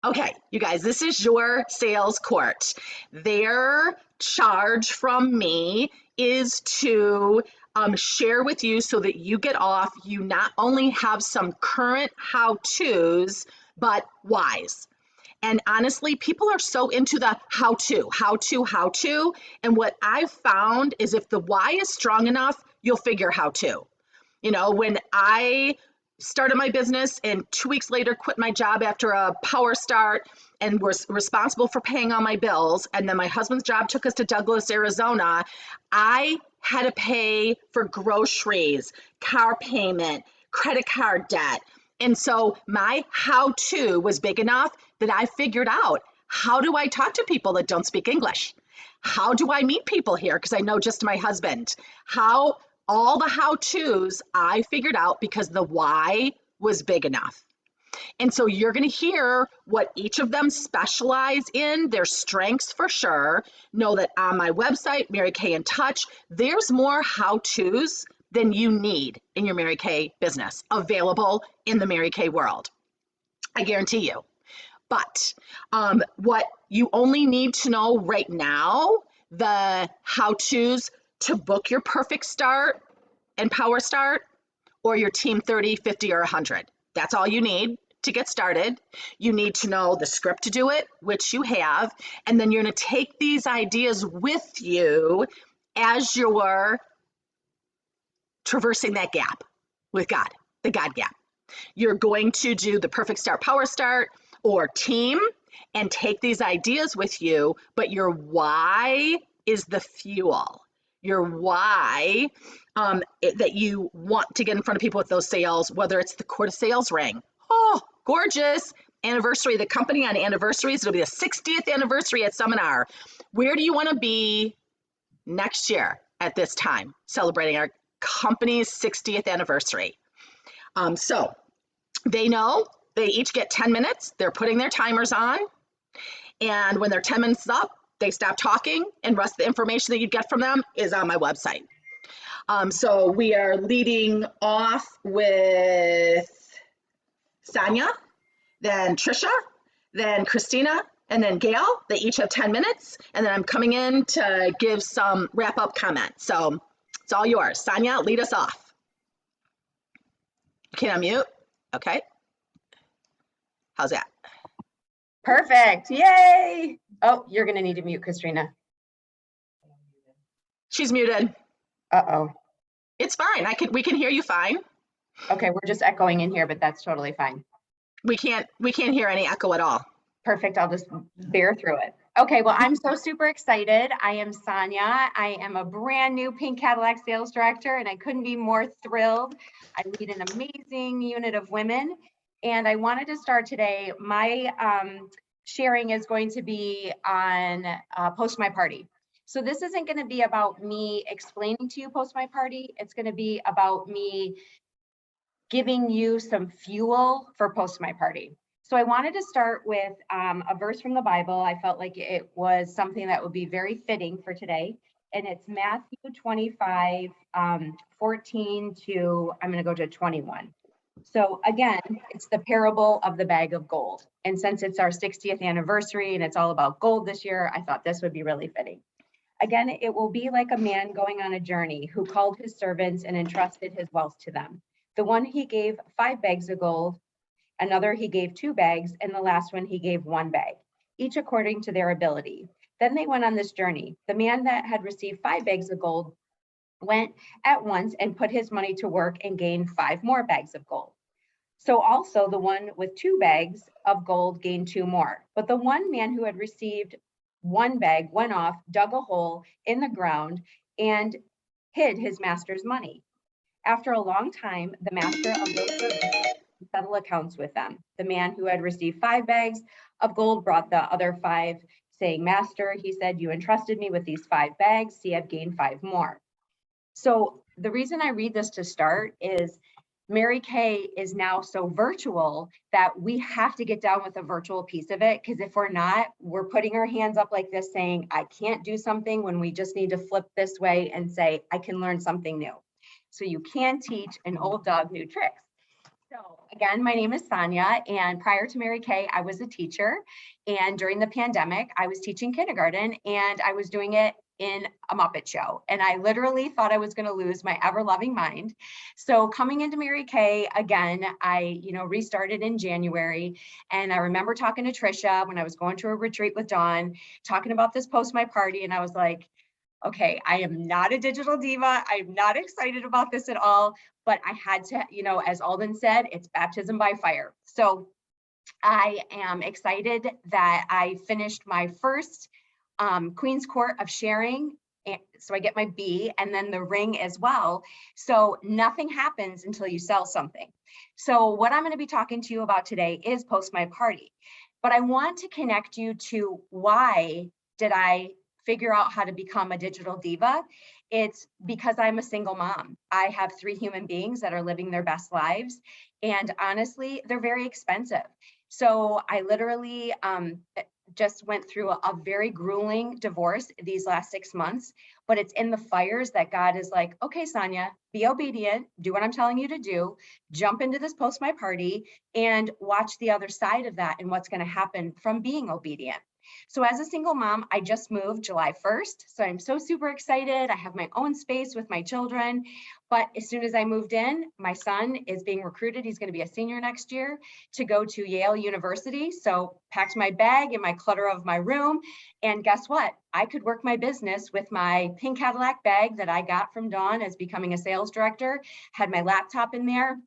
Okay, you guys, this is your sales court. Their charge from me is to share with you so that you get off. You not only have some current how-tos, but whys. And honestly, people are so into the how to, how to, how to. And what I've found is if the why is strong enough, you'll figure how to. You know, when I started my business and 2 weeks later quit my job after a power start and was responsible for paying all my bills, and then my husband's job took us to Douglas, Arizona, I had to pay for groceries, car payment, credit card debt. And so my how to was big enough that I figured out, how do I talk to people that don't speak English? How do I meet people here? Because I know just my husband. How all the how to's I figured out because the why was big enough. And so you're going to hear what each of them specialize in, their strengths for sure. Know that on my website, Mary Kay in Touch, there's more how to's than you need in your Mary Kay business available in the Mary Kay world. I guarantee you. But what you only need to know right now, the how to's to book your perfect start and power start, or your team 30, 50, or 100. That's all you need to get started. You need to know the script to do it, which you have, and then you're going to take these ideas with you as you're traversing that gap with God, the God gap. You're going to do the perfect start, power start, or team, and take these ideas with you, but your why is the fuel. Your why that you want to get in front of people with those sales, whether it's the Court of Sales ring. Oh, gorgeous. Anniversary, the company on anniversaries, it'll be the 60th anniversary at Seminar. Where do you want to be next year at this time, celebrating our company's 60th anniversary? So they know they each get 10 minutes. They're putting their timers on. And when their 10 minutes is up, they stop talking, and rest of the information that you get from them is on my website. So we are leading off with Sonia, then Trisha, then Christina, and then Gail. They each have 10 minutes, and then I'm coming in to give some wrap-up comments. So it's all yours. Sonia, lead us off. Can I mute? Okay. How's that? Perfect. Yay. Oh, you're going to need to mute Christina. She's muted. Uh-oh. It's fine. We can hear you fine. Okay, we're just echoing in here, but that's totally fine. We can't hear any echo at all. Perfect. I'll just bear through it. Okay, well, I'm so super excited. I am Sonia. I am a brand new Pink Cadillac sales director, and I couldn't be more thrilled. I lead an amazing unit of women, and I wanted to start today. My sharing is going to be on Post My Party. So this isn't going to be about me explaining to you Post My Party. It's going to be about me giving you some fuel for Post My Party. So I wanted to start with a verse from the Bible. I felt like it was something that would be very fitting for today. And it's Matthew 25, 14 to, I'm going to go to 21. So again, it's the parable of the bag of gold. And since it's our 60th anniversary and it's all about gold this year, I thought this would be really fitting. Again, it will be like a man going on a journey who called his servants and entrusted his wealth to them. The one he gave 5 bags of gold, another he gave 2 bags, and the last one he gave 1 bag, each according to their ability. Then they went on this journey. The man that had received 5 bags of gold went at once and put his money to work and gained 5 more bags of gold. So also the one with 2 bags of gold gained 2 more. But the one man who had received 1 bag went off, dug a hole in the ground, and hid his master's money. After a long time, the master of those servants settled accounts with them. The man who had received 5 bags of gold brought the other 5, saying, "Master," he said, "you entrusted me with these 5 bags. See, I've gained 5 more." So the reason I read this to start is Mary Kay is now so virtual that we have to get down with the virtual piece of it, because if we're not, we're putting our hands up like this saying, I can't do something, when we just need to flip this way and say, I can learn something new. So you can teach an old dog new tricks. So again, my name is Sonia, and prior to Mary Kay, I was a teacher. And during the pandemic, I was teaching kindergarten, and I was doing it in a Muppet show. And I literally thought I was going to lose my ever-loving mind. So coming into Mary Kay, again, I restarted in January. And I remember talking to Trisha when I was going to a retreat with Dawn, talking about this Post My Party. And I was like, okay, I am not a digital diva. I'm not excited about this at all, but I had to, as Alden said, it's baptism by fire. So I am excited that I finished my first Queen's Court of sharing. So I get my B and then the ring as well. So nothing happens until you sell something. So what I'm going to be talking to you about today is Post My Party, but I want to connect you to why did I figure out how to become a digital diva. It's because I'm a single mom. I have 3 human beings that are living their best lives. And honestly, they're very expensive. So I literally just went through a very grueling divorce these last 6 months, but it's in the fires that God is like, okay, Sonia, be obedient, do what I'm telling you to do, jump into this Post My Party and watch the other side of that and what's going to happen from being obedient. So as a single mom, I just moved July 1st. So I'm so super excited. I have my own space with my children. But as soon as I moved in, my son is being recruited. He's going to be a senior next year to go to Yale University. So packed my bag and my clutter of my room. And guess what? I could work my business with my pink Cadillac bag that I got from Dawn as becoming a sales director, had my laptop in there.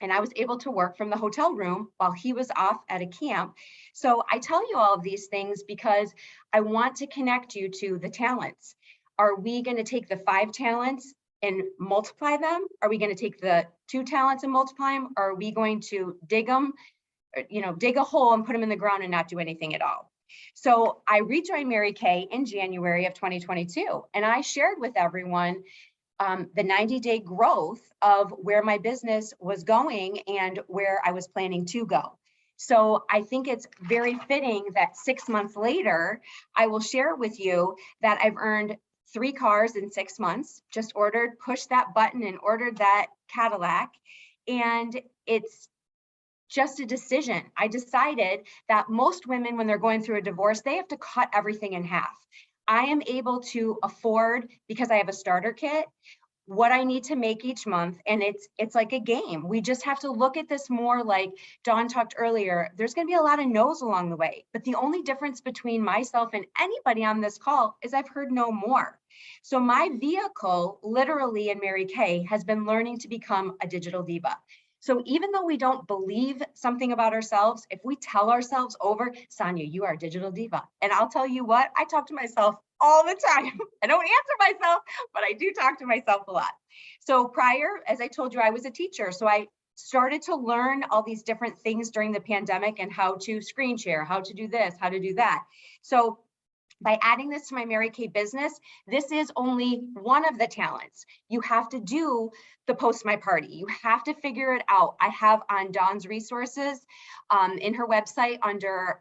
And I was able to work from the hotel room while he was off at a camp. So I tell you all of these things because I want to connect you to the talents. Are we going to take the 5 talents and multiply them? Are we going to take the 2 talents and multiply them? Or are we going to dig them, dig a hole and put them in the ground and not do anything at all? So I rejoined Mary Kay in January of 2022, and I shared with everyone the 90-day growth of where my business was going and where I was planning to go. So I think it's very fitting that 6 months later, I will share with you that I've earned 3 cars in 6 months, just pushed that button and ordered that Cadillac. And it's just a decision. I decided that most women, when they're going through a divorce, they have to cut everything in half. I am able to afford, because I have a starter kit, what I need to make each month. And it's like a game. We just have to look at this more like Dawn talked earlier. There's going to be a lot of no's along the way. But the only difference between myself and anybody on this call is I've heard no more. So my vehicle, literally in Mary Kay, has been learning to become a digital diva. So even though we don't believe something about ourselves, if we tell ourselves over, Sonia, you are a digital diva. And I'll tell you what, I talk to myself all the time. I don't answer myself, but I do talk to myself a lot. So prior, as I told you, I was a teacher. So I started to learn all these different things during the pandemic and how to screen share, how to do this, how to do that. So by adding this to my Mary Kay business, this is only one of the talents. You have to do the Post My Party. You have to figure it out. I have on Dawn's resources in her website under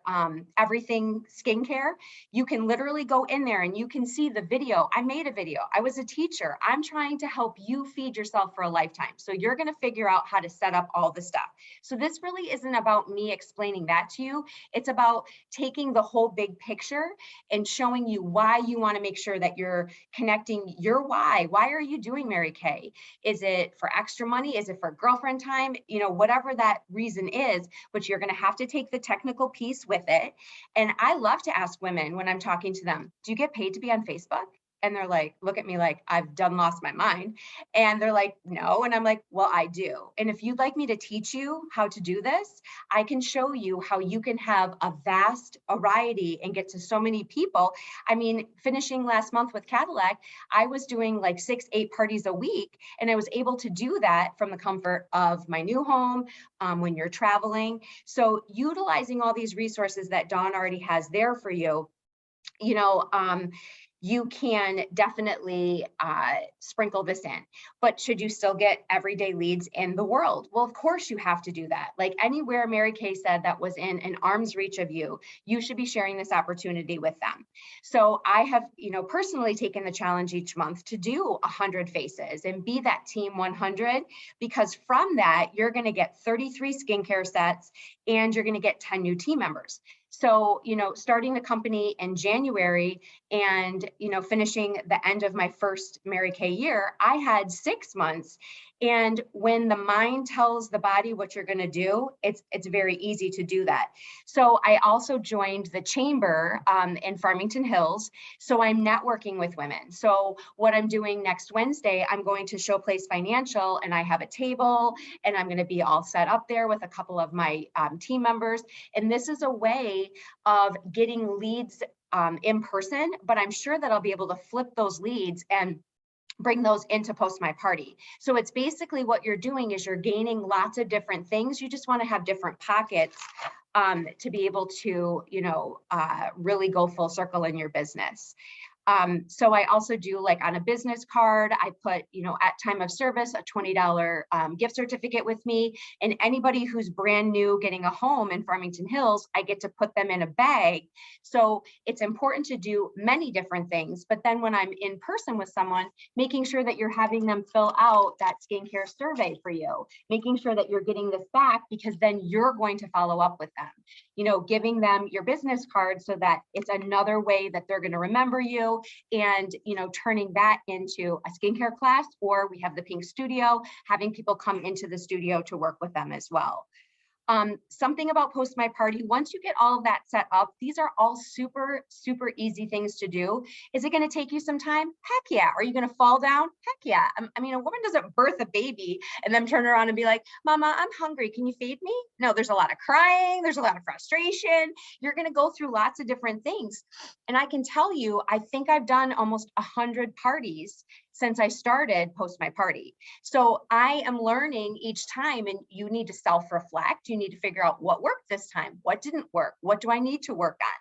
Everything Skincare. You can literally go in there and you can see the video. I made a video. I was a teacher. I'm trying to help you feed yourself for a lifetime. So you're going to figure out how to set up all the stuff. So this really isn't about me explaining that to you. It's about taking the whole big picture and showing you why you want to make sure that you're connecting your why. Why are you doing Mary Kay? Is it for extra money? Is it for girlfriend time? Whatever that reason is, but you're going to have to take the technical piece with it. And I love to ask women when I'm talking to them, do you get paid to be on Facebook? And they're like, look at me like I've done lost my mind. And they're like, no. And I'm like, well, I do. And if you'd like me to teach you how to do this, I can show you how you can have a vast variety and get to so many people. I mean, finishing last month with Cadillac, I was doing like 6-8 parties a week. And I was able to do that from the comfort of my new home when you're traveling. So utilizing all these resources that Dawn already has there for you, you can definitely sprinkle this in. But should you still get everyday leads in the world? Well, of course you have to do that. Like anywhere Mary Kay said that was in an arm's reach of you, you should be sharing this opportunity with them. So I have, personally taken the challenge each month to do 100 faces and be that team 100, because from that, you're going to get 33 skincare sets and you're going to get 10 new team members. So, starting the company in January and, finishing the end of my first Mary Kay year, I had 6 months. And when the mind tells the body what you're going to do, it's very easy to do that. So I also joined the chamber in Farmington Hills. So I'm networking with women. So what I'm doing next Wednesday, I'm going to Showplace Financial, and I have a table, and I'm going to be all set up there with a couple of my team members. And this is a way of getting leads in person, but I'm sure that I'll be able to flip those leads and bring those into Post My Party. So it's basically what you're doing is you're gaining lots of different things. You just want to have different pockets to be able to, really go full circle in your business. So I also do, like on a business card, I put, at time of service, a $20 gift certificate with me. And anybody who's brand new getting a home in Farmington Hills, I get to put them in a bag. So it's important to do many different things. But then when I'm in person with someone, making sure that you're having them fill out that skincare survey for you, making sure that you're getting this back, because then you're going to follow up with them, giving them your business card so that it's another way that they're going to remember you. And, turning that into a skincare class, or we have the Pink Studio, having people come into the studio to work with them as well. Something about Post My Party, once you get all of that set up, these are all super, super easy things to do. Is it going to take you some time? Heck yeah. Are you going to fall down? Heck yeah. I mean, a woman doesn't birth a baby and then turn around and be like, Mama, I'm hungry. Can you feed me? No, there's a lot of crying. There's a lot of frustration. You're going to go through lots of different things. And I can tell you, I think I've done almost 100 parties since I started Post My Party. So I am learning each time, and you need to self-reflect. You need to figure out what worked this time, what didn't work, what do I need to work on?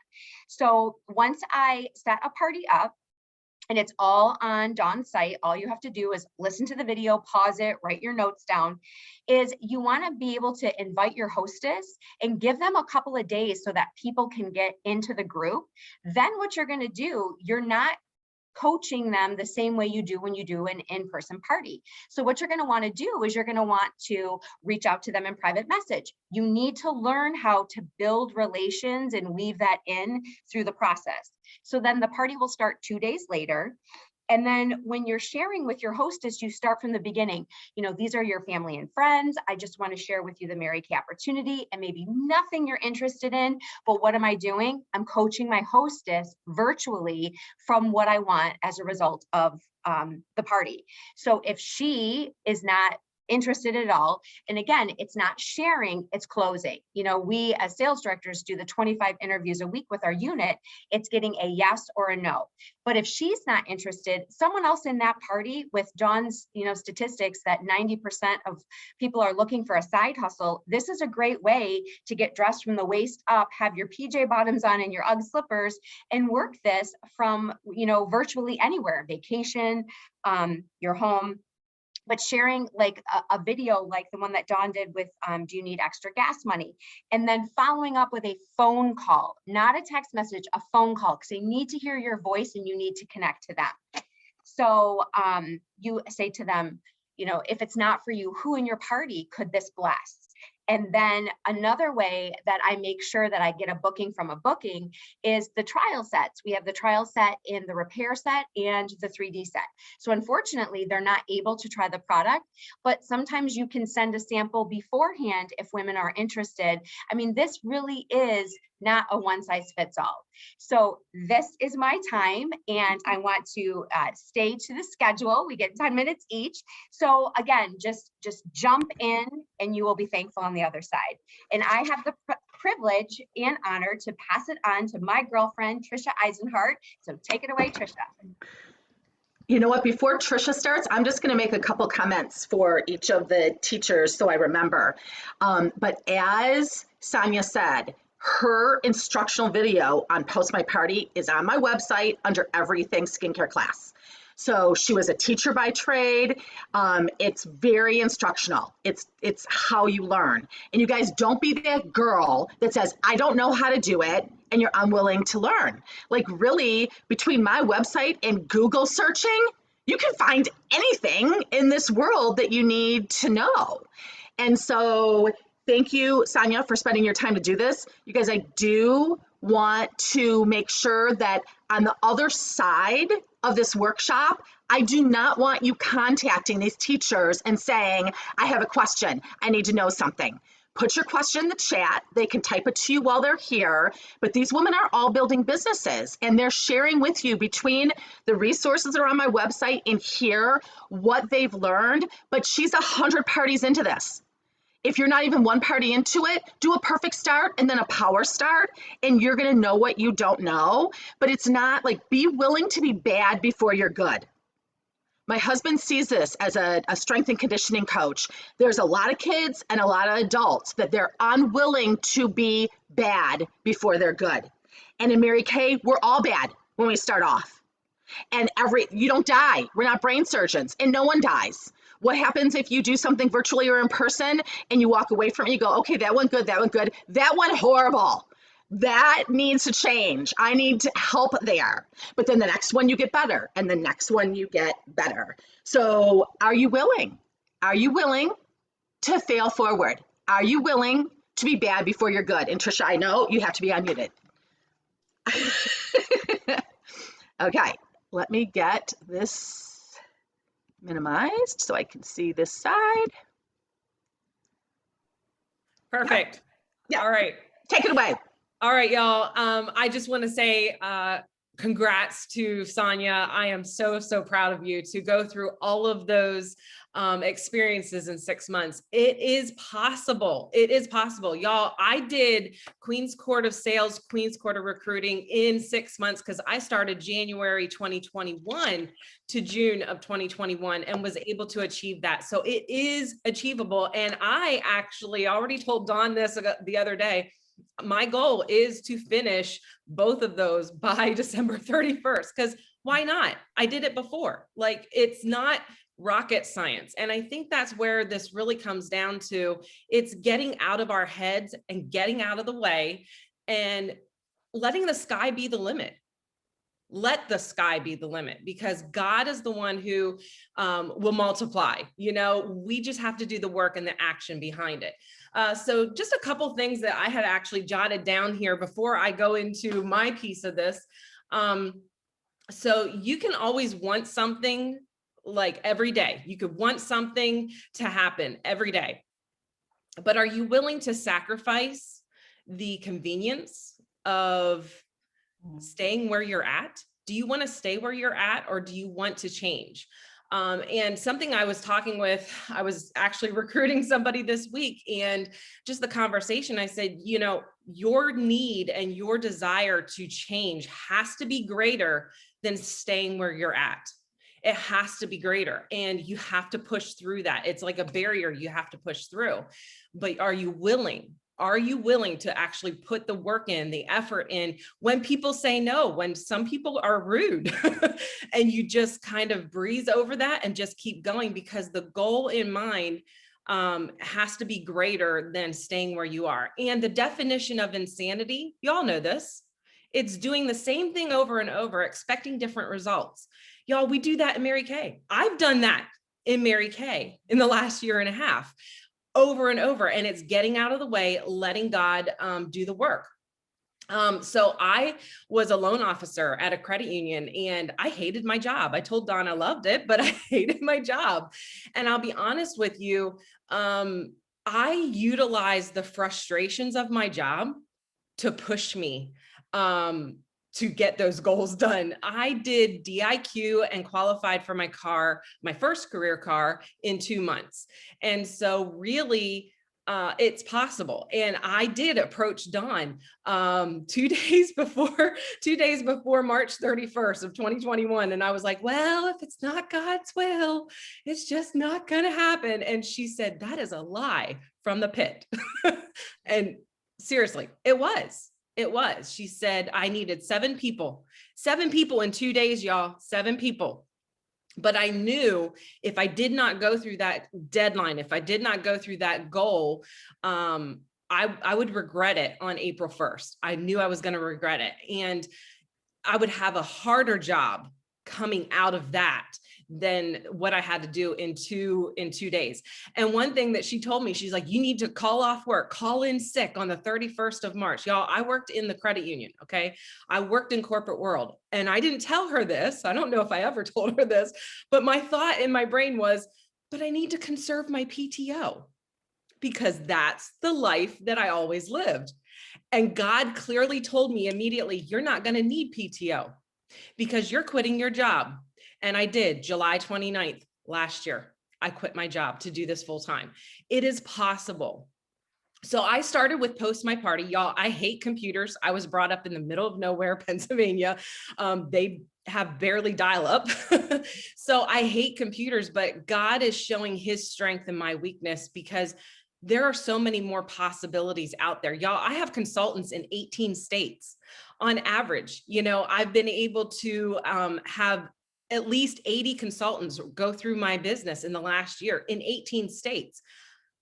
So once I set a party up, and it's all on Dawn's site, all you have to do is listen to the video, pause it, write your notes down, is you want to be able to invite your hostess and give them a couple of days so that people can get into the group. Then what you're going to do, you're not coaching them the same way you do when you do an in-person party. So what you're going to want to do is you're going to want to reach out to them in private message. You need to learn how to build relations and weave that in through the process. So then the party will start 2 days later. And then when you're sharing with your hostess, you start from the beginning. These are your family and friends. I just want to share with you the Mary Kay opportunity, and maybe nothing you're interested in, but what am I doing? I'm coaching my hostess virtually from what I want as a result of the party. So if she is not interested at all, and again, it's not sharing, it's closing. We as sales directors do the 25 interviews a week with our unit. It's getting a yes or a no. But if she's not interested, someone else in that party, with Dawn's statistics that 90% of people are looking for a side hustle, this is a great way to get dressed from the waist up, have your PJ bottoms on and your UGG slippers, and work this from virtually anywhere, vacation, your home. But sharing like a video like the one that Dawn did with, do you need extra gas money? And then following up with a phone call, not a text message, a phone call, because they need to hear your voice and you need to connect to them. So you say to them, if it's not for you, who in your party could this bless? And then another way that I make sure that I get a booking from a booking is the trial sets. We have the trial set in the repair set and the 3D set. So unfortunately, they're not able to try the product, but sometimes you can send a sample beforehand if women are interested. I mean, this really is not a one size fits all. So this is my time, and I want to stay to the schedule. We get 10 minutes each. So again, just jump in and you will be thankful on the other side. And I have the privilege and honor to pass it on to my girlfriend, Trisha Eisenhart. So take it away, Trisha. You know what, before Trisha starts, I'm just going to make a couple comments for each of the teachers so I remember. But as Sonia said, Her instructional video on Post My Party is on my website under Everything Skincare class. So she was a teacher by trade. It's very instructional. It's how you learn. And you guys, don't be that girl that says, I don't know how to do it, and you're unwilling to learn. Like, really, between my website and Google searching, you can find anything in this world that you need to know. And so thank you, Sonia, for spending your time to do this. You guys, I do want to make sure that on the other side of this workshop, I do not want you contacting these teachers and saying, I have a question, I need to know something. Put your question in the chat. They can type it to you while they're here. But these women are all building businesses, and they're sharing with you between the resources that are on my website and here what they've learned. But she's 100 parties into this. If you're not even one party into it, do a perfect start and then a power start, and you're going to know what you don't know. But it's not like, be willing to be bad before you're good. My husband sees this as a strength and conditioning coach. There's a lot of kids and a lot of adults that they're unwilling to be bad before they're good. And in Mary Kay, we're all bad when we start off. And you don't die. We're not brain surgeons, and no one dies. What happens if you do something virtually or in person and you walk away from it, you go, okay, that went good, that went good, that went horrible. That needs to change. I need to help there. But then the next one you get better, and the next one you get better. So are you willing? Are you willing to fail forward? Are you willing to be bad before you're good? And Trisha, I know you have to be unmuted. Okay, let me get this minimized so I can see this side. Perfect. Yeah. All right. Take it away. All right, y'all. I just want to say congrats to Sonia. I am so, so proud of you to go through all of those experiences in 6 months. It is possible. It is possible. Y'all, I did Queen's Court of Sales, Queen's Court of Recruiting in 6 months because I started January 2021 to June of 2021 and was able to achieve that. So it is achievable. And I actually already told Dawn this the other day. My goal is to finish both of those by December 31st, because why not? I did it before. Like, it's not rocket science. And I think that's where this really comes down to. It's getting out of our heads and getting out of the way and letting the sky be the limit. Let the sky be the limit, because God is the one who will multiply. You know, we just have to do the work and the action behind it. So just a couple things that I had actually jotted down here before I go into my piece of this. So you can always want something like every day. You could want something to happen every day. But are you willing to sacrifice the convenience of staying where you're at? Do you want to stay where you're at, or do you want to change? And something I was actually recruiting somebody this week, and just the conversation, I said, you know, your need and your desire to change has to be greater than staying where you're at. It has to be greater, and you have to push through that. It's like a barrier you have to push through. But are you willing? Are you willing to actually put the work in, the effort in, when people say no, when some people are rude, and you just kind of breeze over that and just keep going, because the goal in mind has to be greater than staying where you are. And the definition of insanity, y'all know this. It's doing the same thing over and over, expecting different results. Y'all, we do that in Mary Kay. I've done that in Mary Kay in the last year and a half. Over and over, and it's getting out of the way, letting God do the work. So I was a loan officer at a credit union, and I hated my job. I told Dawn I loved it, but I hated my job. And I'll be honest with you, I utilized the frustrations of my job to push me to get those goals done. I did DIQ and qualified for my first career car in 2 months. And so really, it's possible. And I did approach Dawn 2 days before March 31st of 2021. And I was like, well, if it's not God's will, it's just not going to happen. And she said, that is a lie from the pit. And Seriously, it was. It was. She said, I needed 7 people in 2 days, y'all, 7 people. But I knew if I did not go through that deadline, if I did not go through that goal, I would regret it on April 1st. I knew I was going to regret it. And I would have a harder job coming out of that than what I had to do in two days. And one thing that she told me, she's like, you need to call off work, call in sick on the 31st of March. Y'all, I worked in the credit union. Okay. I worked in corporate world, and I didn't tell her this. I don't know if I ever told her this, but my thought in my brain was, but I need to conserve my PTO because that's the life that I always lived. And God clearly told me immediately, you're not going to need PTO because you're quitting your job. And I did. July 29th last year, I quit my job to do this full time. It is possible. So I started with Post My Party. Y'all, I hate computers. I was brought up in the middle of nowhere, Pennsylvania. They have barely dial up. So I hate computers, but God is showing his strength in my weakness because there are so many more possibilities out there. Y'all, I have consultants in 18 states. On average, I've been able to have at least 80 consultants go through my business in the last year in 18 states.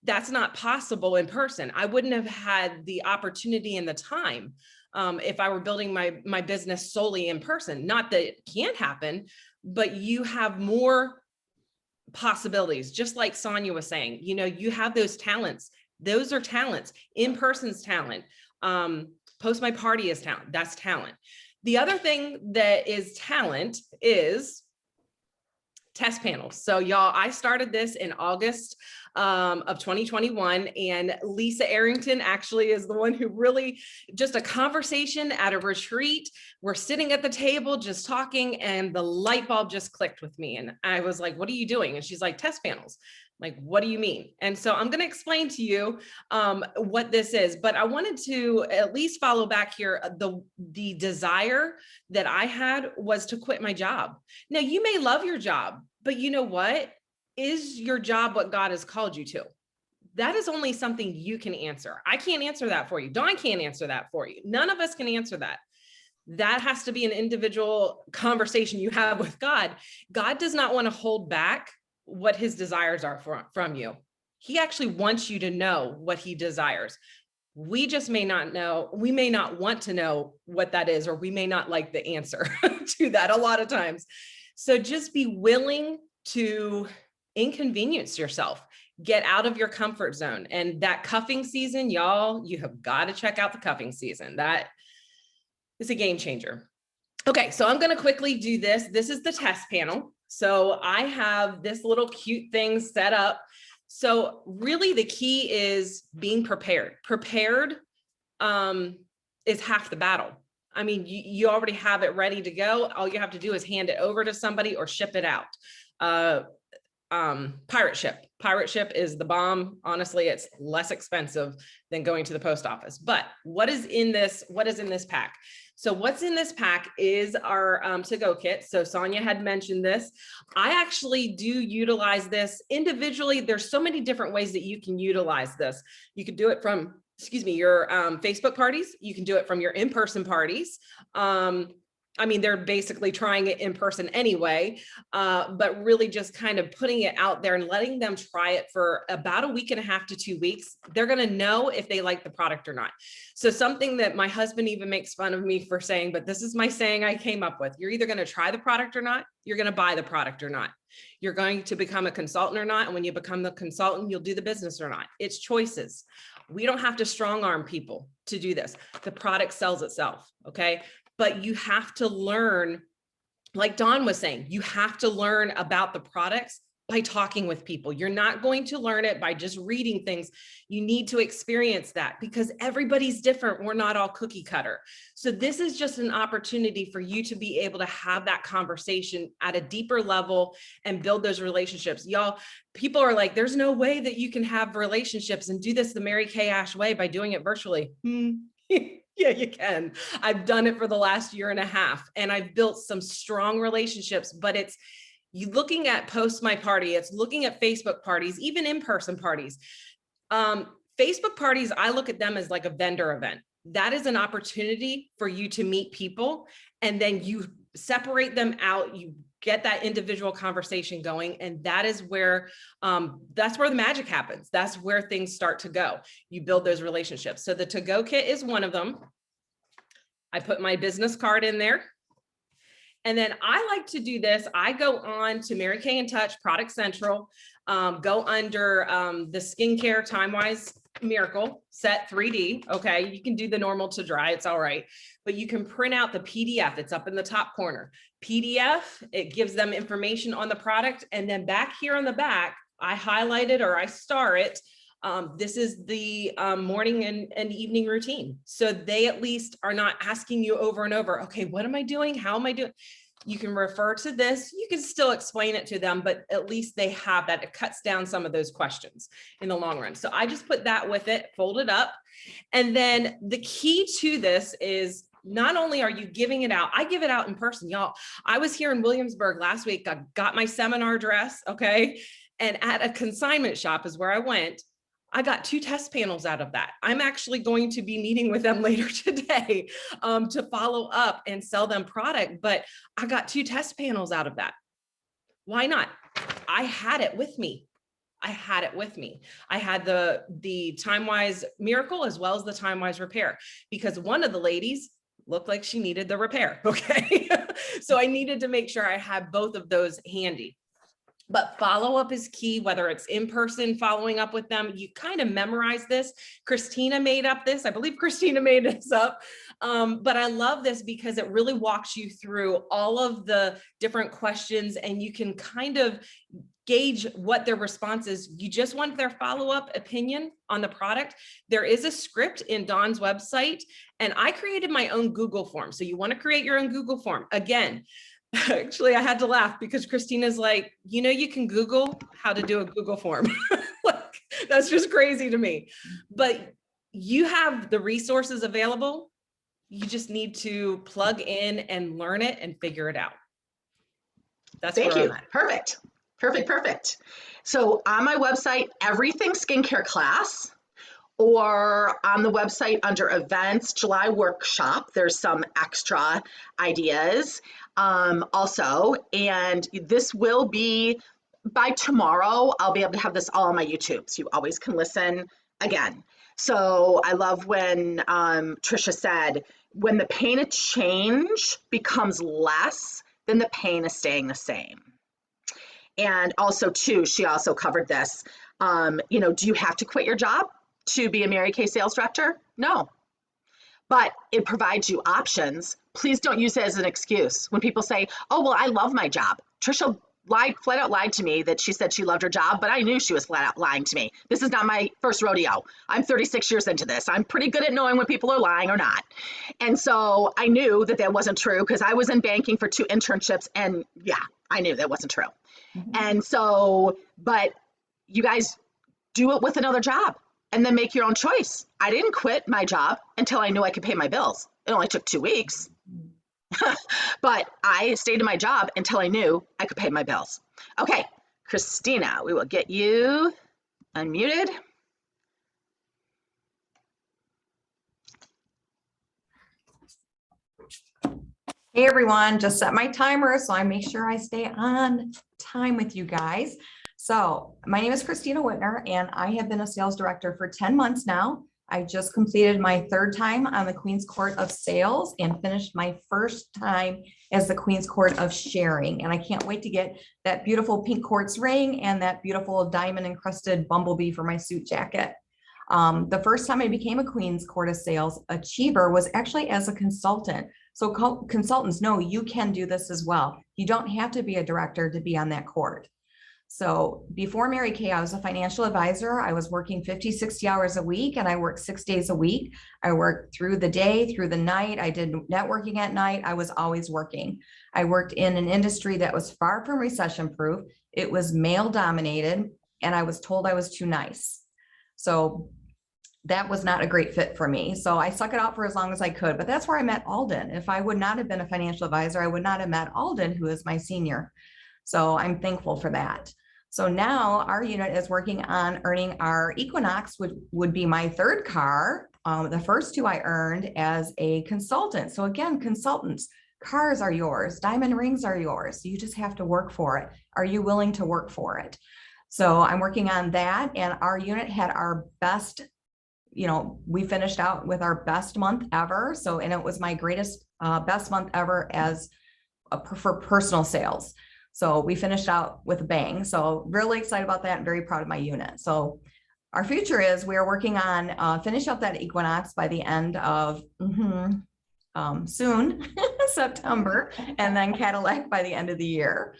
That's not possible in person. I wouldn't have had the opportunity and the time if I were building my business solely in person. Not that it can't happen, but you have more possibilities. Just like Sonia was saying, you have those talents. Those are talents. In-person's talent. Post My Party is talent. That's talent. The other thing that is talent is test panels. So y'all, I started this in August of 2021, and Lisa Arrington actually is the one who really, just a conversation at a retreat. We're sitting at the table just talking, and the light bulb just clicked with me. And I was like, what are you doing? And she's like, test panels. Like, what do you mean? And so I'm going to explain to you what this is, but I wanted to at least follow back here. The desire that I had was to quit my job. Now, you may love your job, but you know what? Is your job what God has called you to? That is only something you can answer. I can't answer that for you. Dawn can't answer that for you. None of us can answer that. That has to be an individual conversation you have with God. God does not want to hold back what his desires are from you. He actually wants you to know what he desires. We just may not know. We may not want to know what that is, or we may not like the answer to that a lot of times. So just be willing to inconvenience yourself, get out of your comfort zone. And that cuffing season, y'all, you have got to check out the cuffing season. That is a game changer. Okay, so I'm going to quickly do this. This is the test panel. So I have this little cute thing set up. So really the key is being prepared. Prepared is half the battle. I mean, you already have it ready to go. All you have to do is hand it over to somebody or ship it out. Pirate ship is the bomb. Honestly, it's less expensive than going to the post office. But what is in this pack? So what's in this pack is our to-go kit. So Sonia had mentioned this. I actually do utilize this individually. There's so many different ways that you can utilize this. You could do it from, your Facebook parties. You can do it from your in-person parties. I mean, they're basically trying it in person anyway, but really just kind of putting it out there and letting them try it for about a week and a half to 2 weeks. They're going to know if they like the product or not. So something that my husband even makes fun of me for saying, but this is my saying I came up with. You're either going to try the product or not. You're going to buy the product or not. You're going to become a consultant or not. And when you become the consultant, you'll do the business or not. It's choices. We don't have to strong arm people to do this. The product sells itself. Okay. But you have to learn, like Dawn was saying, you have to learn about the products by talking with people. You're not going to learn it by just reading things. You need to experience that because everybody's different. We're not all cookie cutter. So this is just an opportunity for you to be able to have that conversation at a deeper level and build those relationships. Y'all, people are like, there's no way that you can have relationships and do this the Mary Kay Ash way by doing it virtually. Yeah, you can. I've done it for the last year and a half, and I've built some strong relationships, but it's you looking at Post My Party, it's looking at Facebook parties, even in-person parties. Facebook parties, I look at them as like a vendor event. That is an opportunity for you to meet people, and then you separate them out, you get that individual conversation going, and that is where that's where the magic happens. That's where things start to go. You build those relationships. So the to-go kit is one of them. I put my business card in there. And then I like to do this. I go on to Mary Kay in Touch, Product Central, go under the skincare Time-Wise Miracle Set 3D. Okay, you can do the normal to dry, it's all right. But you can print out the PDF, it's up in the top corner. PDF, it gives them information on the product. And then back here on the back, I highlight it or I star it. This is the morning and evening routine. So they at least are not asking you over and over, okay, what am I doing? How am I doing? You can refer to this. You can still explain it to them, but at least they have that. It cuts down some of those questions in the long run. So I just put that with it, fold it up. And then the key to this is not only are you giving it out, I give it out in person, y'all. I was here in Williamsburg last week. I got my seminar dress, okay? And at a consignment shop is where I went. I got 2 test panels out of that. I'm actually going to be meeting with them later today to follow up and sell them product, but I got 2 test panels out of that. Why not? I had it with me. I had it with me. I had the Time-Wise Miracle as well as the Time-Wise Repair, because one of the ladies looked like she needed the repair, okay? So I needed to make sure I had both of those handy. But follow-up is key, whether it's in person, following up with them. You kind of memorize this. Christina made up this. I believe Christina made this up. But I love this because it really walks you through all of the different questions, and you can kind of gauge what their response is. You just want their follow-up opinion on the product. There is a script in Dawn's website, and I created my own Google form. So you want to create your own Google form. Again, actually, I had to laugh because Christina's like, you know, you can Google how to do a Google form. Like, that's just crazy to me. But you have the resources available. You just need to plug in and learn it and figure it out. That's Thank where you. I'm at. Perfect. Perfect. Perfect. So on my website, Everything Skincare Class, or on the website under events, July workshop, there's some extra ideas also. And this will be by tomorrow, I'll be able to have this all on my YouTube. So you always can listen again. So I love when Trisha said, when the pain of change becomes less, then the pain is staying the same. And also too, she also covered this, you know, do you have to quit your job to be a Mary Kay sales director? No, but it provides you options. Please don't use it as an excuse. When people say, oh, well, I love my job. Trisha flat out lied to me that she said she loved her job, but I knew she was flat out lying to me. This is not my first rodeo. I'm 36 years into this. I'm pretty good at knowing when people are lying or not. And so I knew that that wasn't true because I was in banking for 2 internships, and yeah, I knew that wasn't true. And so, but you guys do it with another job and then make your own choice. I didn't quit my job until I knew I could pay my bills. It only took 2 weeks, but I stayed in my job until I knew I could pay my bills. Okay, Christina, we will get you unmuted. Hey everyone, just set my timer so I make sure I stay on time with you guys. So my name is Christina Whitner and I have been a sales director for 10 months now. I just completed my 3rd time on the Queen's Court of Sales and finished my 1st time as the Queen's Court of Sharing. And I can't wait to get that beautiful pink quartz ring and that beautiful diamond encrusted bumblebee for my suit jacket. The first time I became a Queen's Court of Sales Achiever was actually as a consultant. So consultants know you can do this as well. You don't have to be a director to be on that court. So before Mary Kay, I was a financial advisor. I was working 50, 60 hours a week, and I worked 6 days a week. I worked through the day, through the night. I did networking at night. I was always working. I worked in an industry that was far from recession proof. It was male dominated, and I was told I was too nice. So that was not a great fit for me. So I stuck it out for as long as I could, but that's where I met Alden. If I would not have been a financial advisor, I would not have met Alden, who is my senior. So I'm thankful for that. So now our unit is working on earning our Equinox, which would be my third car. The first two I earned as a consultant. So again, consultants, cars are yours, diamond rings are yours. You just have to work for it. Are you willing to work for it? So I'm working on that, and our unit had our best, we finished out with our best month ever. So, and it was my greatest, best month ever as for personal sales. So we finished out with a bang. So really excited about that and very proud of my unit. So our future is we are working on finish up that Equinox by the end of soon, September, and then Cadillac by the end of the year.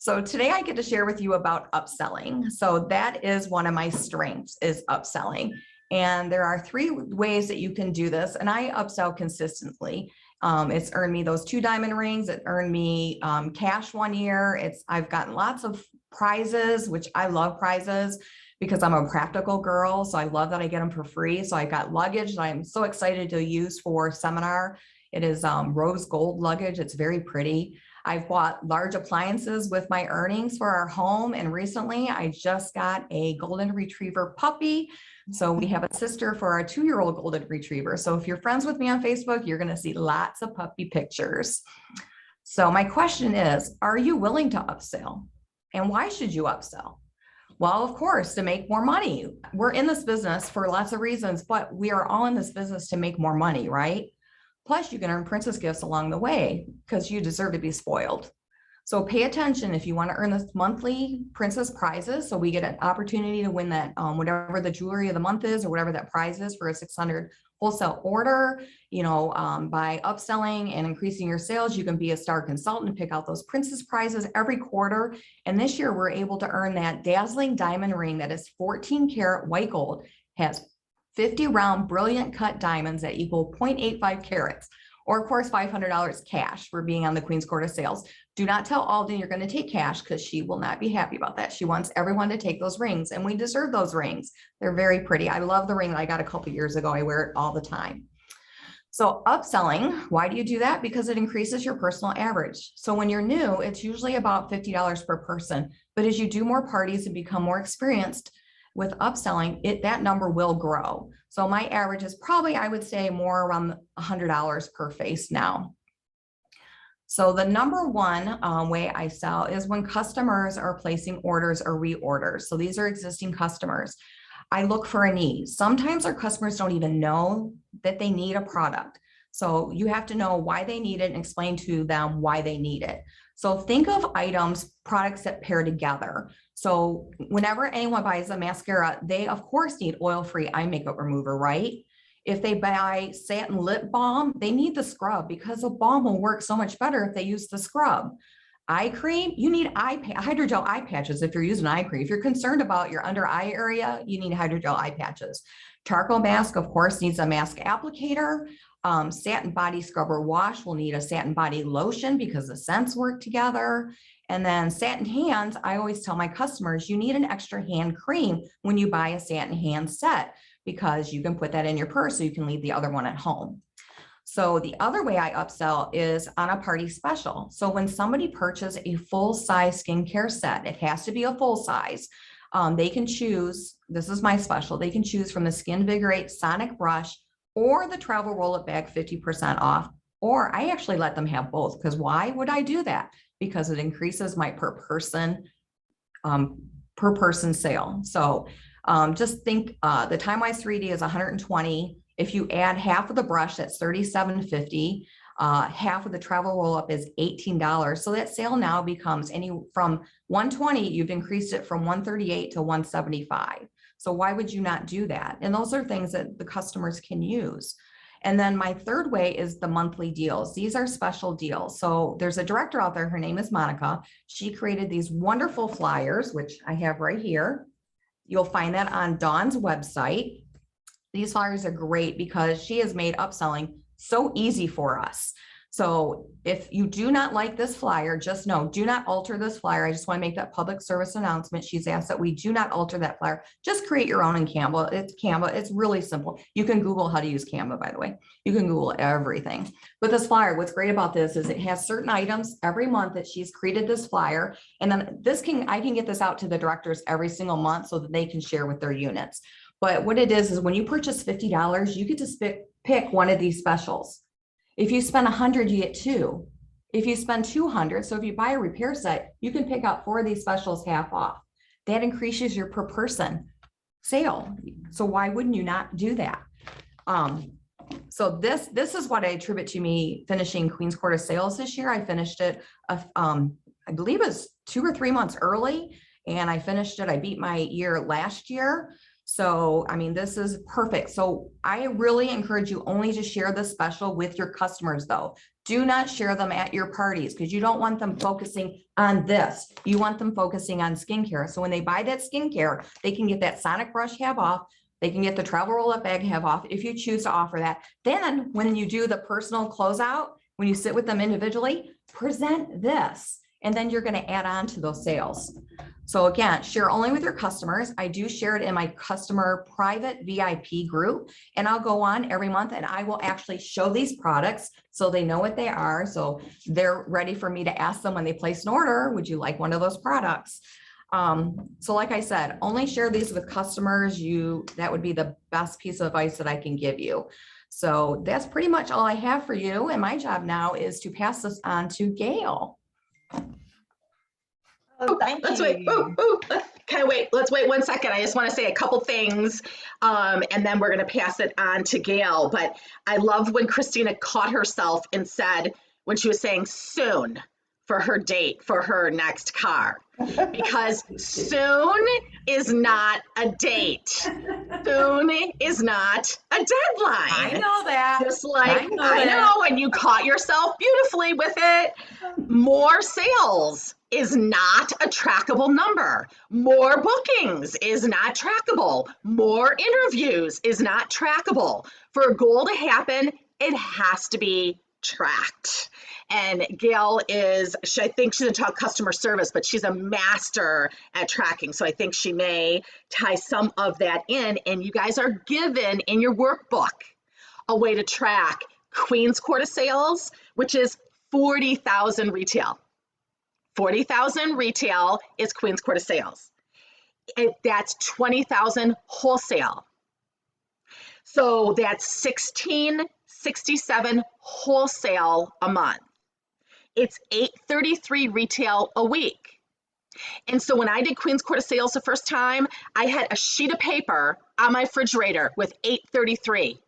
So today I get to share with you about upselling. So that is one of my strengths, is upselling. And there are 3 ways that you can do this. And I upsell consistently. It's earned me those 2 diamond rings. It earned me cash one year. I've gotten lots of prizes, which I love prizes because I'm a practical girl. So I love that I get them for free. So I got luggage that I'm so excited to use for seminar. It is rose gold luggage. It's very pretty. I've bought large appliances with my earnings for our home. And recently I just got a golden retriever puppy. So we have a sister for our 2-year-old golden retriever. So if you're friends with me on Facebook, you're going to see lots of puppy pictures. So my question is, are you willing to upsell? And why should you upsell? Well, of course, to make more money. We're in this business for lots of reasons, but we are all in this business to make more money, right? Plus, you can earn princess gifts along the way because you deserve to be spoiled. So pay attention if you want to earn this monthly princess prizes. So we get an opportunity to win that whatever the jewelry of the month is or whatever that prize is for a 600 wholesale order. By upselling and increasing your sales, you can be a star consultant and pick out those princess prizes every quarter. And this year we're able to earn that dazzling diamond ring that is 14 karat white gold, has 50 round brilliant cut diamonds that equal 0.85 carats, or of course $500 cash for being on the Queen's Court of Sales. Do not tell Alden you're going to take cash because she will not be happy about that. She wants everyone to take those rings, and we deserve those rings. They're very pretty. I love the ring that I got a couple years ago. I wear it all the time. So upselling, why do you do that? Because it increases your personal average. So when you're new, it's usually about $50 per person. But as you do more parties and become more experienced with upselling, that number will grow. So my average is probably, I would say, more around $100 per face now. So the number one way I sell is when customers are placing orders or reorders. So these are existing customers. I look for a need. Sometimes our customers don't even know that they need a product. So you have to know why they need it and explain to them why they need it. So think of items, products that pair together. So whenever anyone buys a mascara, they of course need oil-free eye makeup remover, right? If they buy satin lip balm, they need the scrub because the balm will work so much better if they use the scrub. Eye cream, you need hydrogel eye patches if you're using eye cream. If you're concerned about your under eye area, you need hydrogel eye patches. Charcoal mask, of course, needs a mask applicator. Satin body scrubber wash will need a satin body lotion because the scents work together. And then satin hands, I always tell my customers, you need an extra hand cream when you buy a satin hand set because you can put that in your purse so you can leave the other one at home. So the other way I upsell is on a party special. So when somebody purchases a full size skincare set, it has to be a full size. They can choose, this is my special, they can choose from the Skin Vigorate Sonic Brush or the Travel Roll-Up Bag 50% off, or I actually let them have both. Because why would I do that? Because it increases my per person sale. So just think the Time-Wise 3D is 120. If you add half of the brush, that's $37.50. Half of the travel roll-up is $18. So that sale now becomes from $120, you've increased it from $138 to $175. So why would you not do that? And those are things that the customers can use. And then my third way is the monthly deals. These are special deals. So there's a director out there, her name is Monica. She created these wonderful flyers, which I have right here. You'll find that on Dawn's website. These flyers are great because she has made upselling so easy for us. So if you do not like this flyer, just know, do not alter this flyer. I just want to make that public service announcement. She's asked that we do not alter that flyer. Just create your own in Canva. It's Canva. It's really simple. You can Google how to use Canva, by the way. You can Google everything. But this flyer, what's great about this is it has certain items every month that she's created this flyer. And then I can get this out to the directors every single month so that they can share with their units. But what it is when you purchase $50, you get to pick one of these specials. If you spend 100, you get 2. If you spend 200, so if you buy a repair set, you can pick out 4 of these specials half off. That increases your per person sale. So why wouldn't you not do that? So this is what I attribute to me finishing Queen's Court of Sales this year. I finished it, I believe it was 2 or 3 months early, and I finished it. I beat my year last year. So, I mean, this is perfect. So I really encourage you only to share this special with your customers though. Do not share them at your parties because you don't want them focusing on this. You want them focusing on skincare. So when they buy that skincare, they can get that Sonic Brush half off. They can get the travel roll-up bag half off if you choose to offer that. Then when you do the personal closeout, when you sit with them individually, present this, and then you're going to add on to those sales. So again, share only with your customers. I do share it in my customer private VIP group, and I'll go on every month and I will actually show these products so they know what they are. So they're ready for me to ask them when they place an order, would you like one of those products? So like I said, only share these with customers. That would be the best piece of advice that I can give you. So that's pretty much all I have for you. And my job now is to pass this on to Gail. Oh, thank Let's you. wait. Can I wait? Let's wait 1 second. I just want to say a couple things, and then we're going to pass it on to Gail. But I love when Christina caught herself and said, when she was saying soon for her date for her next car, because soon is not a date. Soon is not a deadline. I know that. Just like, I that. know, and you caught yourself beautifully with it. More sales is not a trackable number. More bookings is not trackable. More interviews is not trackable. For a goal to happen, it has to be tracked. And Gail I think she's into customer service, but she's a master at tracking. So I think she may tie some of that in. And you guys are given in your workbook a way to track Queen's Court of Sales, which is 40,000 retail. 40,000 retail is Queen's Court of Sales. That's 20,000 wholesale. So that's 1667 wholesale a month. It's 833 retail a week. And so when I did Queen's Court of Sales the first time, I had a sheet of paper on my refrigerator with 833.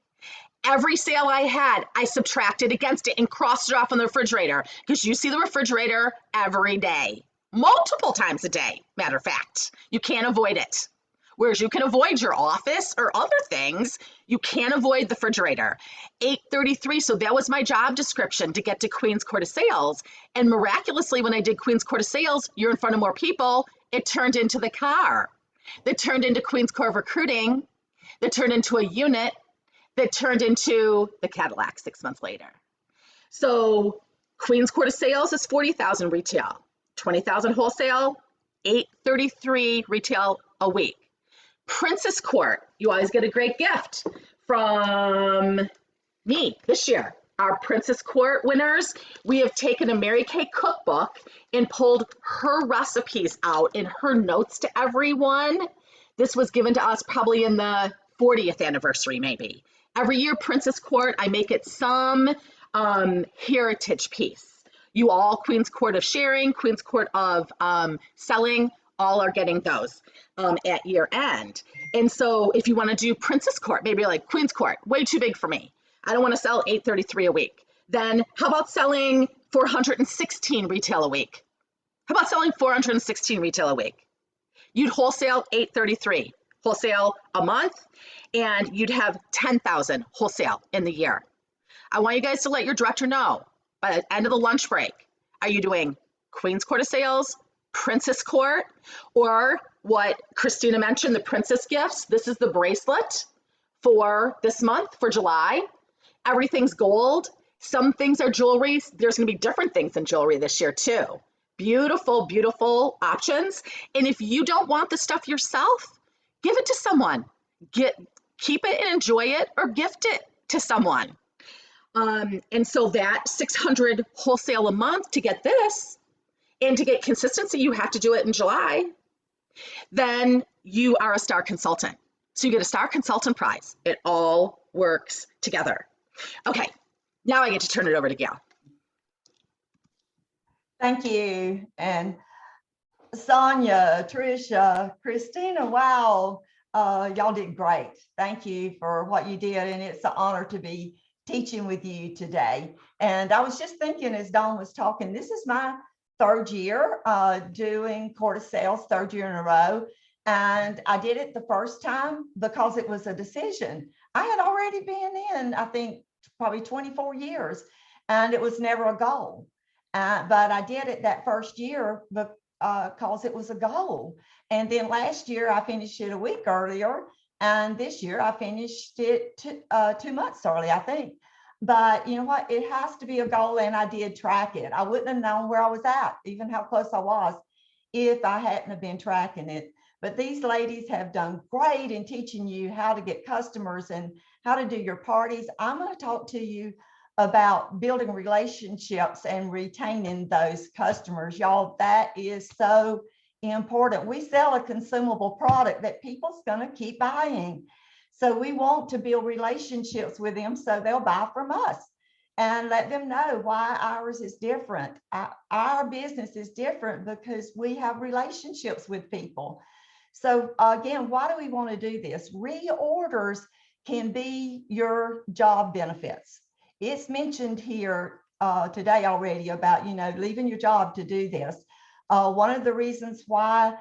Every sale I had, I subtracted against it and crossed it off on the refrigerator, because you see the refrigerator every day, multiple times a day. Matter of fact, you can't avoid it. Whereas you can avoid your office or other things, you can't avoid the refrigerator. 833, so that was my job description to get to Queen's Court of Sales. And miraculously, when I did Queen's Court of Sales, you're in front of more people, it turned into the car. That turned into Queen's Court of Recruiting, that turned into a unit, that turned into the Cadillac 6 months later. So Queen's Court of Sales is 40,000 retail, 20,000 wholesale, 833 retail a week. Princess Court, you always get a great gift from me this year. Our Princess Court winners, we have taken a Mary Kay cookbook and pulled her recipes out in her notes to everyone. This was given to us probably in the 40th anniversary, maybe. Every year, Princess Court, I make it some heritage piece. You all, Queen's Court of Sharing, Queen's Court of Selling, all are getting those at year end. And so if you want to do Princess Court, maybe like Queen's Court, way too big for me. I don't want to sell 833 a week. Then how about selling 416 retail a week? How about selling 416 retail a week? You'd wholesale 833 wholesale a month, and you'd have 10,000 wholesale in the year. I want you guys to let your director know by the end of the lunch break, are you doing Queen's Court of Sales, Princess Court, or what Christina mentioned, the Princess Gifts? This is the bracelet for this month, for July. Everything's gold. Some things are jewelry. There's going to be different things in jewelry this year too. Beautiful, beautiful options. And if you don't want the stuff yourself, give it to someone. Keep it and enjoy it, or gift it to someone. And so that 600 wholesale a month to get this, and to get consistency, you have to do it in July. Then you are a star consultant. So you get a star consultant prize. It all works together. Okay, now I get to turn it over to Gail. Thank you. And Sonia, Tricia, Christina, wow, y'all did great. Thank you for what you did. And it's an honor to be teaching with you today. And I was just thinking as Dawn was talking, this is my third year doing Court of Sales, third year in a row. And I did it the first time because it was a decision. I had already been in, I think, probably 24 years, and it was never a goal. But I did it that first year because it was a goal. And then last year I finished it a week earlier, and this year I finished it 2 months early, I think. But you know what? It has to be a goal, and I did track it. I wouldn't have known where I was at, even how close I was, if I hadn't have been tracking it. But these ladies have done great in teaching you how to get customers and how to do your parties. I'm going to talk to you about building relationships and retaining those customers. Y'all, that is so important. We sell a consumable product that people's going to keep buying. So we want to build relationships with them so they'll buy from us and let them know why ours is different. Our business is different because we have relationships with people. So again, why do we want to do this? Reorders can be your job benefits. It's mentioned here today already about, leaving your job to do this. One of the reasons why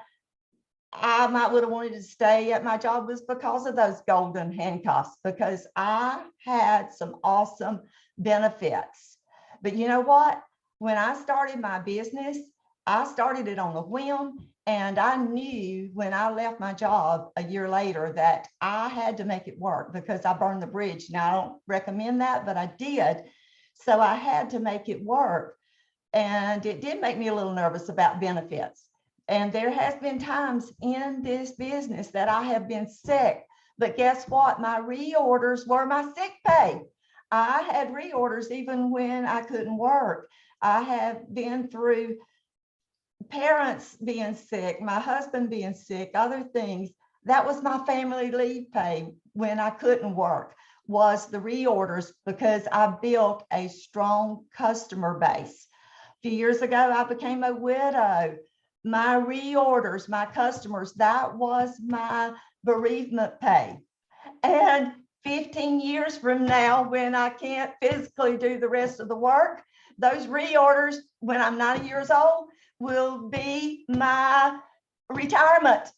I would have wanted to stay at my job was because of those golden handcuffs, because I had some awesome benefits. But you know what? When I started my business, I started it on a whim. And I knew when I left my job a year later that I had to make it work because I burned the bridge. Now, I don't recommend that, but I did. So I had to make it work. And it did make me a little nervous about benefits. And there has been times in this business that I have been sick. But guess what? My reorders were my sick pay. I had reorders even when I couldn't work. I have been through parents being sick, my husband being sick, other things. That was my family leave pay when I couldn't work, was the reorders, because I built a strong customer base. A few years ago, I became a widow. My reorders, my customers, that was my bereavement pay. And 15 years from now, when I can't physically do the rest of the work, those reorders, when I'm 90 years old, will be my retirement.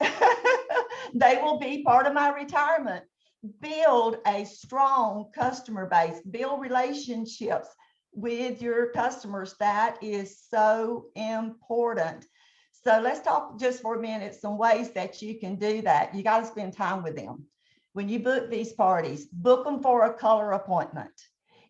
They will be part of my retirement. Build a strong customer base, build relationships with your customers. That is so important. So let's talk just for a minute, some ways that you can do that. You got to spend time with them. When you book these parties, book them for a color appointment.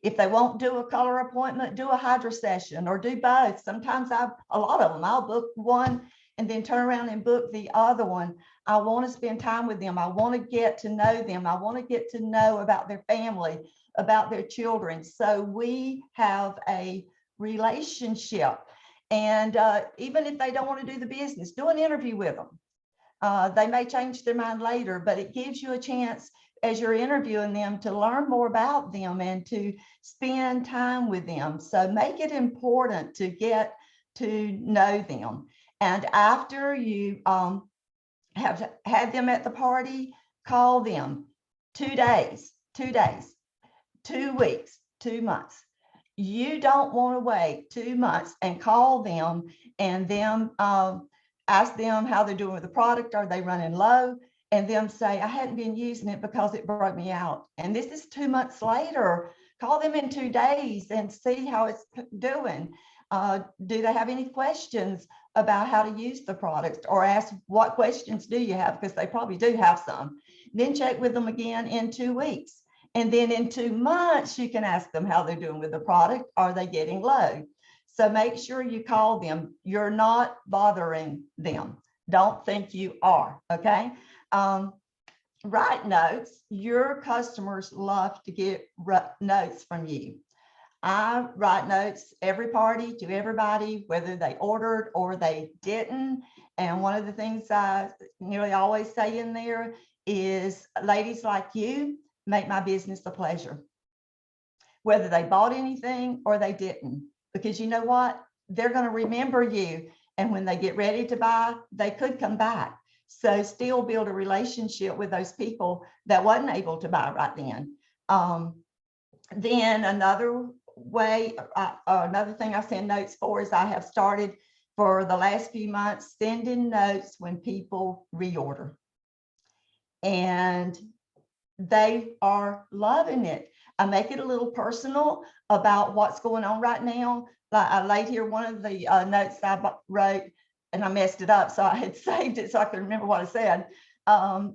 If they won't do a color appointment, do a hydro session or do both. Sometimes a lot of them, I'll book one and then turn around and book the other one. I want to spend time with them. I want to get to know them. I want to get to know about their family, about their children. So we have a relationship. And even if they don't want to do the business, do an interview with them. They may change their mind later, but it gives you a chance as you're interviewing them to learn more about them and to spend time with them. So make it important to get to know them. And after you have had them at the party, call them 2 days, 2 days, 2 weeks, 2 months. You don't want to wait 2 months and call them and them ask them how they're doing with the product. Are they running low? And them say, I hadn't been using it because it broke me out. And this is 2 months later. Call them in 2 days and see how it's doing. Do they have any questions about how to use the product, or ask what questions do you have, because they probably do have some. Then check with them again in 2 weeks And then in 2 months, you can ask them how they're doing with the product. Are they getting low? So make sure you call them. You're not bothering them. Don't think you are, okay? Write notes. Your customers love to get notes from you. I write notes every party to everybody, whether they ordered or they didn't. And one of the things I nearly always say in there is, ladies like you make my business a pleasure, whether they bought anything or they didn't, because you know what? They're going to remember you. And when they get ready to buy, they could come back. So still build a relationship with those people that wasn't able to buy right then. Then another way, another thing I send notes for is I have started for the last few months sending notes when people reorder. And they are loving it. I make it a little personal about what's going on right now. Like I laid here one of the notes I wrote, and I messed it up, so I had saved it so I could remember what I said.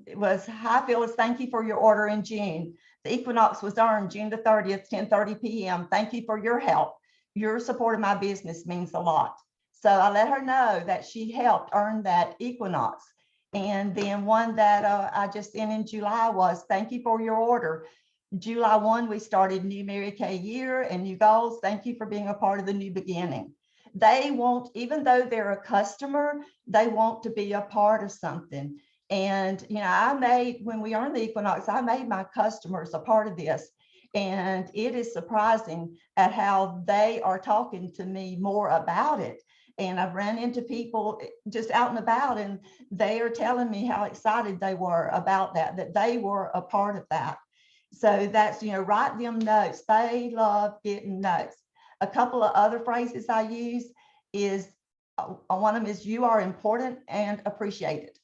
It was, "Hi Phyllis, thank you for your order in June. The equinox was earned June the 30th, 10:30 p.m. Thank you for your help. Your support of my business means a lot." So I let her know that she helped earn that equinox. And then one that I just sent in July was, "Thank you for your order. July 1, we started new Mary Kay year and new goals. Thank you for being a part of the new beginning." They want, even though they're a customer, they want to be a part of something. And, you know, when we earned the equinox, I made my customers a part of this. And it is surprising at how they are talking to me more about it. And I've run into people just out and about, and they are telling me how excited they were about that they were a part of that. So that's, you know, write them notes. They love getting notes. A couple of other phrases I use is, one of them is, "You are important and appreciated."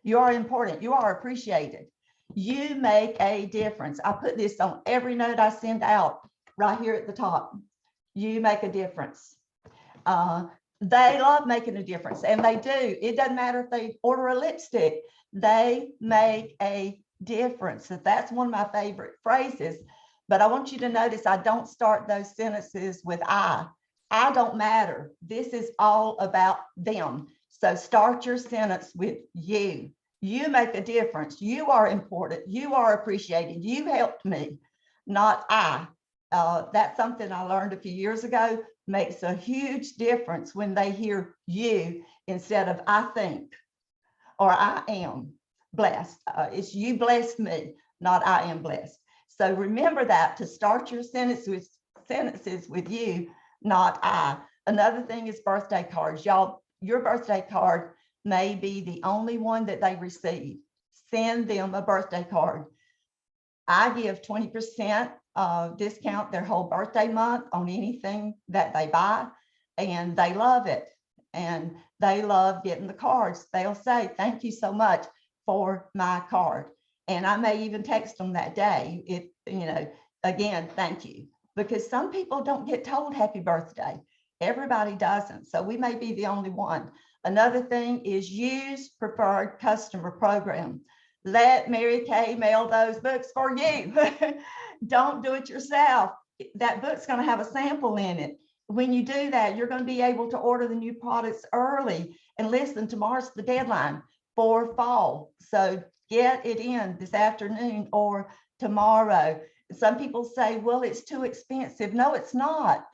You are important. You are appreciated. You make a difference. I put this on every note I send out right here at the top. You make a difference. They love making a difference, and they do. It doesn't matter if they order a lipstick. They make a difference. So that's one of my favorite phrases. But I want you to notice I don't start those sentences with I. I don't matter. This is all about them. So start your sentence with you. You make a difference. You are important. You are appreciated. You helped me, not I. That's something I learned a few years ago. Makes a huge difference when they hear you instead of I think or I am blessed. It's you blessed me, not I am blessed. So remember that, to start your sentences with you, not I. Another thing is birthday cards. Y'all, your birthday card may be the only one that they receive. Send them a birthday card. I give 20% discount their whole birthday month on anything that they buy, and they love it. And they love getting the cards. They'll say, "Thank you so much for my card." And I may even text them that day, you know, again, thank you. Because some people don't get told happy birthday. Everybody doesn't. So we may be the only one. Another thing is use preferred customer program. Let Mary Kay mail those books for you. Don't do it yourself. That book's going to have a sample in it. When you do that, you're going to be able to order the new products early. And listen, tomorrow's the deadline for fall. So get it in this afternoon or tomorrow. Some people say, "Well, it's too expensive." No, it's not.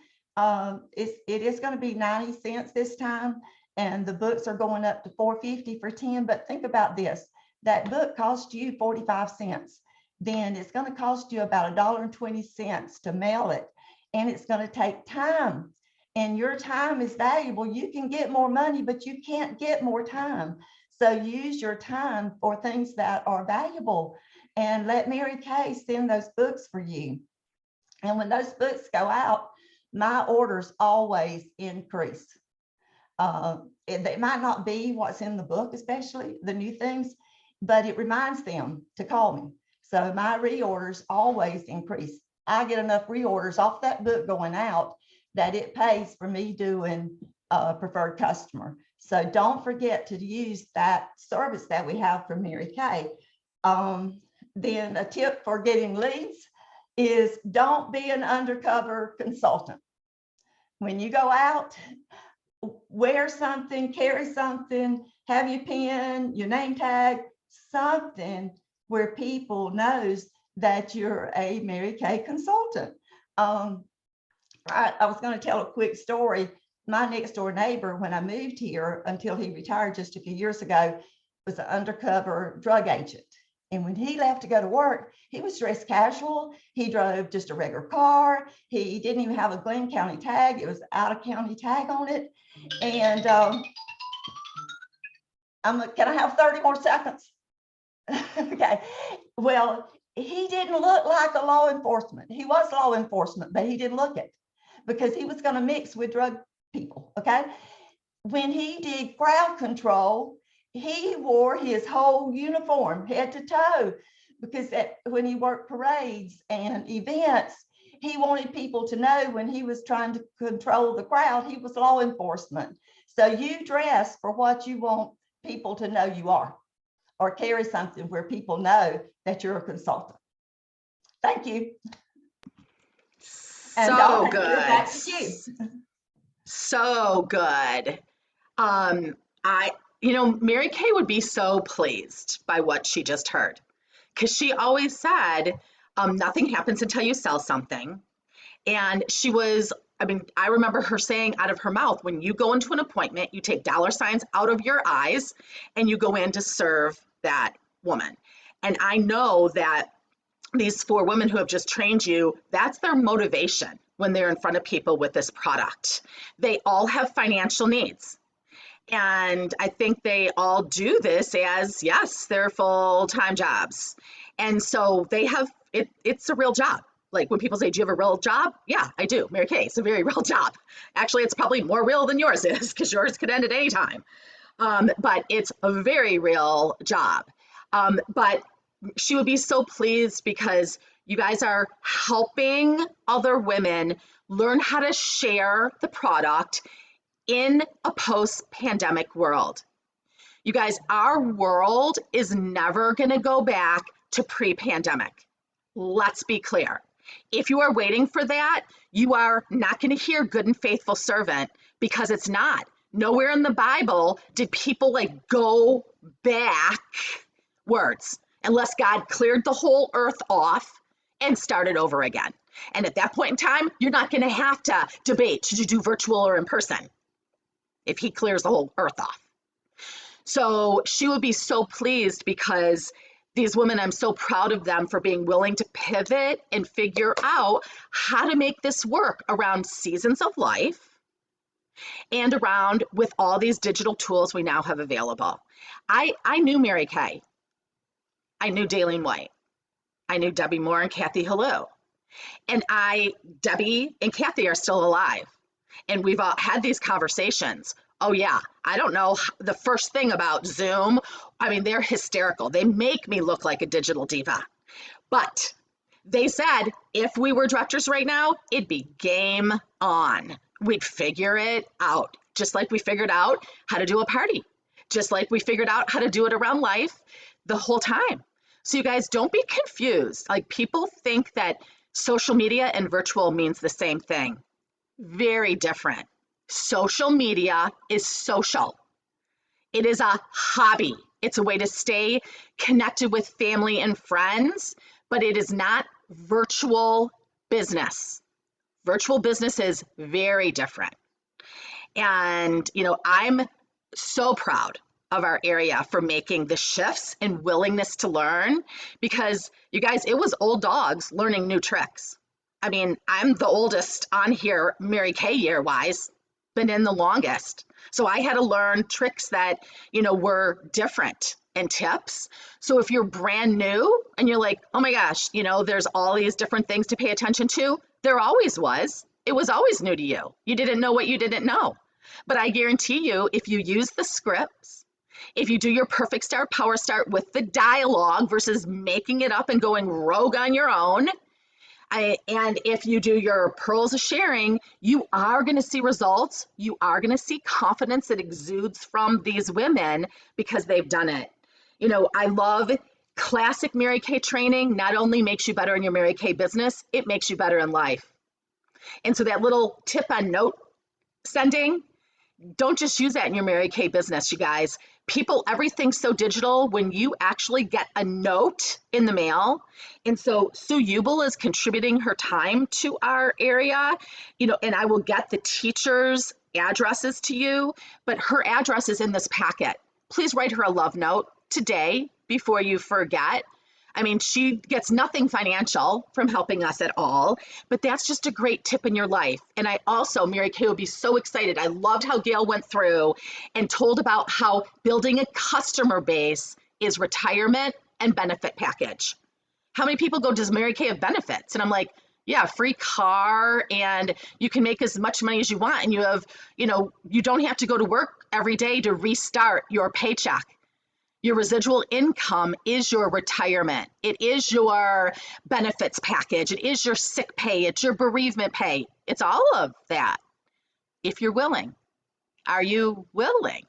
It is going to be 90 cents this time, and the books are going up to $4.50 for 10. But think about this. That book cost you 45 cents. Then it's going to cost you about $1.20 to mail it. And it's going to take time. And your time is valuable. You can get more money, but you can't get more time. So use your time for things that are valuable, and let Mary Kay send those books for you. And when those books go out, my orders always increase. It might not be what's in the book, especially the new things, but it reminds them to call me. So my reorders always increase. I get enough reorders off that book going out that it pays for me doing preferred customer. So don't forget to use that service that we have from Mary Kay. then a tip for getting leads is don't be an undercover consultant. When you go out, wear something, carry something, have your pen, your name tag, something where people knows that you're a Mary Kay consultant. I was going to tell a quick story. My next door neighbor, when I moved here until he retired just a few years ago, was an undercover drug agent. And when he left to go to work, he was dressed casual. He drove just a regular car. He didn't even have a Glenn County tag. It was out of county tag on it. And can I have 30 more seconds? Okay. Well, he didn't look like a law enforcement. He was law enforcement, but he didn't look it because he was going to mix with drug people. Okay. When he did crowd control, he wore his whole uniform head to toe because when he worked parades and events, he wanted people to know when he was trying to control the crowd, he was law enforcement. So you dress for what you want people to know you are, or carry something where people know that you're a consultant. Thank you. And So Donna, good. back to you. So good. Mary Kay would be so pleased by what she just heard, because she always said, nothing happens until you sell something. And I remember her saying out of her mouth, when you go into an appointment, you take dollar signs out of your eyes and you go in to serve that woman. And I know that these 4 women who have just trained you, that's their motivation when they're in front of people with this product. They all have financial needs. And I think they all do this as, yes, they're full-time jobs. And so they have, it's a real job. Like when people say, do you have a real job? Yeah, I do. Mary Kay, it's a very real job. Actually, it's probably more real than yours is, because yours could end at any time. But it's a very real job. But she would be so pleased because you guys are helping other women learn how to share the product in a post-pandemic world. You guys, our world is never going to go back to pre-pandemic. Let's be clear. If you are waiting for that, you are not going to hear good and faithful servant, because it's not. Nowhere in the Bible did people go backwards unless God cleared the whole earth off and started over again. And at that point in time, you're not going to have to debate, should you do virtual or in person, if he clears the whole earth off. So she would be so pleased, because these women, I'm so proud of them for being willing to pivot and figure out how to make this work around seasons of life and around with all these digital tools we now have available. I knew Mary Kay. I knew Daleen White. I knew Debbie Moore and Kathy Hello. And Debbie and Kathy are still alive. And we've all had these conversations. Oh yeah, I don't know the first thing about Zoom. I mean, they're hysterical. They make me look like a digital diva. But they said if we were directors right now, it'd be game on. We'd figure it out, just like we figured out how to do a party, just like we figured out how to do it around life the whole time. So you guys, don't be confused. People think that social media and virtual means the same thing. Very different. Social media is social. It is a hobby. It's a way to stay connected with family and friends, but it is not virtual business. Virtual business is very different. And, I'm so proud of our area for making the shifts and willingness to learn, because you guys, it was old dogs learning new tricks. I mean, I'm the oldest on here, Mary Kay year wise, been in the longest. So I had to learn tricks that, were different and tips. So if you're brand new and you're like, oh my gosh, there's all these different things to pay attention to, there always was. It was always new to you. You didn't know what you didn't know. But I guarantee you, if you use the scripts, if you do your perfect start, power start with the dialogue versus making it up and going rogue on your own, and if you do your pearls of sharing, you are going to see results. You are going to see confidence that exudes from these women because they've done it. I love Classic Mary Kay training not only makes you better in your Mary Kay business, it makes you better in life. And so that little tip on note sending, don't just use that in your Mary Kay business, you guys. People, everything's so digital when you actually get a note in the mail. And so Sue Ubel is contributing her time to our area, and I will get the teachers' addresses to you, but her address is in this packet. Please write her a love note today before you forget. I mean, she gets nothing financial from helping us at all, but that's just a great tip in your life. And I also, Mary Kay will be so excited. I loved how Gail went through and told about how building a customer base is retirement and benefit package. How many people go, does Mary Kay have benefits? And I'm like, yeah, free car, and you can make as much money as you want. And you have, you don't have to go to work every day to restart your paycheck. Your residual income is your retirement. It is your benefits package. It is your sick pay. It's your bereavement pay. It's all of that. If you're willing, are you willing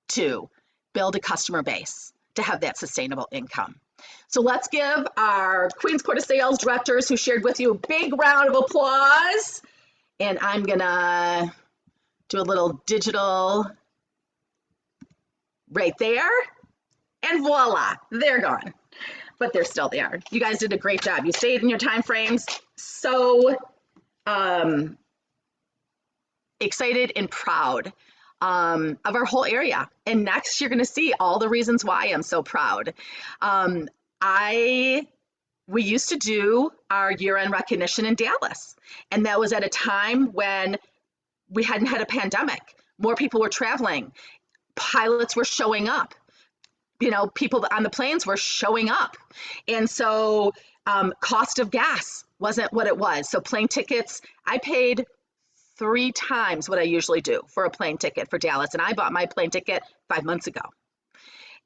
to build a customer base to have that sustainable income? So let's give our Queens Court of Sales directors who shared with you a big round of applause. And I'm gonna do a little digital right there. And voila, they're gone, but they're still there. You guys did a great job. You stayed in your time frames. So excited and proud of our whole area. And next, you're going to see all the reasons why I'm so proud. We used to do our year-end recognition in Dallas, and that was at a time when we hadn't had a pandemic. More people were traveling. Pilots were showing up. People on the planes were showing up. And so cost of gas wasn't what it was. So plane tickets, I paid 3 times what I usually do for a plane ticket for Dallas. And I bought my plane ticket 5 months ago.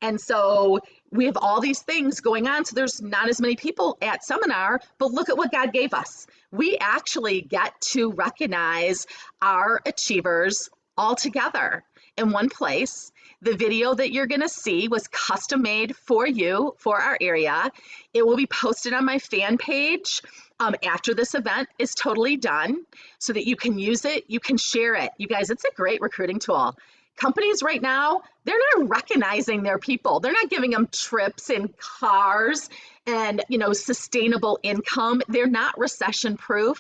And so we have all these things going on. So there's not as many people at seminar, but look at what God gave us. We actually get to recognize our achievers all together in one place. The video that you're going to see was custom made for you, for our area. It will be posted on my fan page after this event is totally done so that you can use it, you can share it. You guys, it's a great recruiting tool. Companies right now, they're not recognizing their people. They're not giving them trips and cars and, sustainable income. They're not recession proof.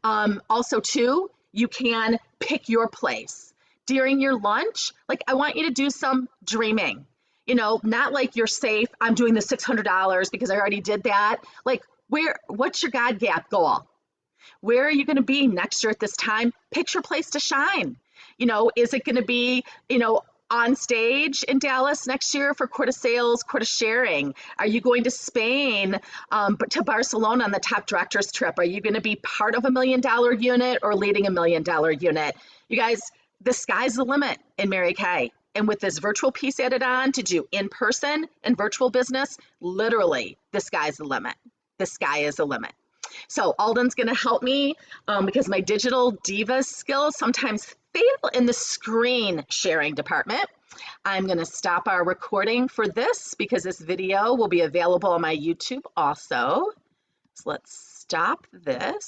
Also, too, you can pick your place. During your lunch, I want you to do some dreaming, not like you're safe. I'm doing the $600 because I already did that. What's your God gap goal? Where are you going to be next year at this time? Pick your place to shine. Is it going to be, on stage in Dallas next year for Court of Sales, Court of Sharing? Are you going to Spain, to Barcelona on the top directors trip? Are you going to be part of $1 million unit or leading $1 million unit? You guys, the sky's the limit in Mary Kay. And with this virtual piece added on to do in-person and virtual business, literally the sky's the limit. The sky is the limit. So Alden's going to help me because my digital diva skills sometimes fail in the screen sharing department. I'm going to stop our recording for this because this video will be available on my YouTube also. So let's stop this.